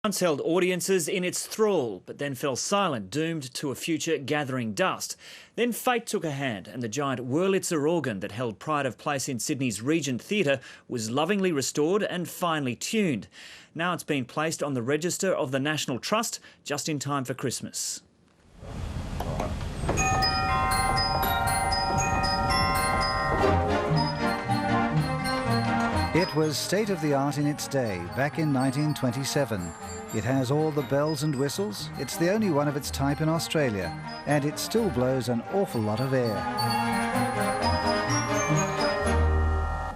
Once held audiences in its thrall, but then fell silent, doomed to a future gathering dust. Then fate took a hand, and the giant Wurlitzer organ that held pride of place in Sydney's Regent Theatre was lovingly restored and finely tuned. Now it's been placed on the register of the National Trust just in time for Christmas. It was state-of-the-art in its day, back in 1927. It has all the bells and whistles. It's the only one of its type in Australia, and it still blows an awful lot of air.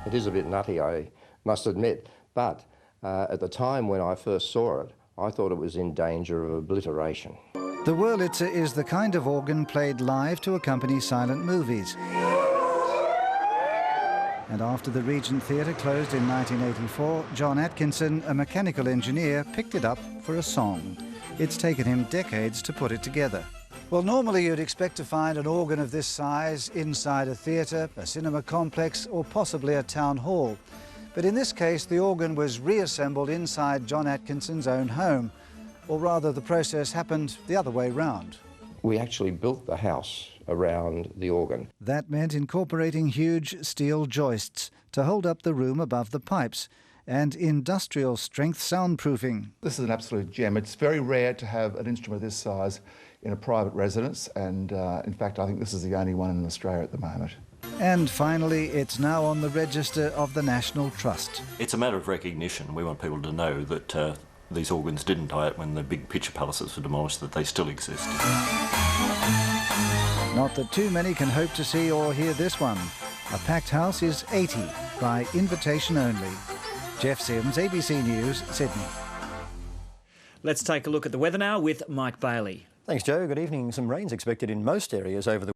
It is a bit nutty, I must admit, but at the time when I first saw it, I thought it was in danger of obliteration. The Wurlitzer is the kind of organ played live to accompany silent movies. And after the Regent Theatre closed in 1984, John Atkinson, a mechanical engineer, picked it up for a song. It's taken him decades to put it together. Well, normally you'd expect to find an organ of this size inside a theatre, a cinema complex, or possibly a town hall. But in this case, the organ was reassembled inside John Atkinson's own home. Or rather, the process happened the other way round. We actually built the house around the organ. That meant incorporating huge steel joists to hold up the room above the pipes and industrial strength soundproofing. This is an absolute gem. It's very rare to have an instrument of this size in a private residence, and in fact I think this is the only one in Australia at the moment. And finally, it's now on the register of the National Trust. It's a matter of recognition. We want people to know that these organs didn't die out when the big picture palaces were demolished, that they still exist. Not that too many can hope to see or hear this one. A packed house is 80 by invitation only. Jeff Sims, ABC News, Sydney. Let's take a look at the weather now with Mike Bailey. Thanks, Joe. Good evening. Some rain's expected in most areas over the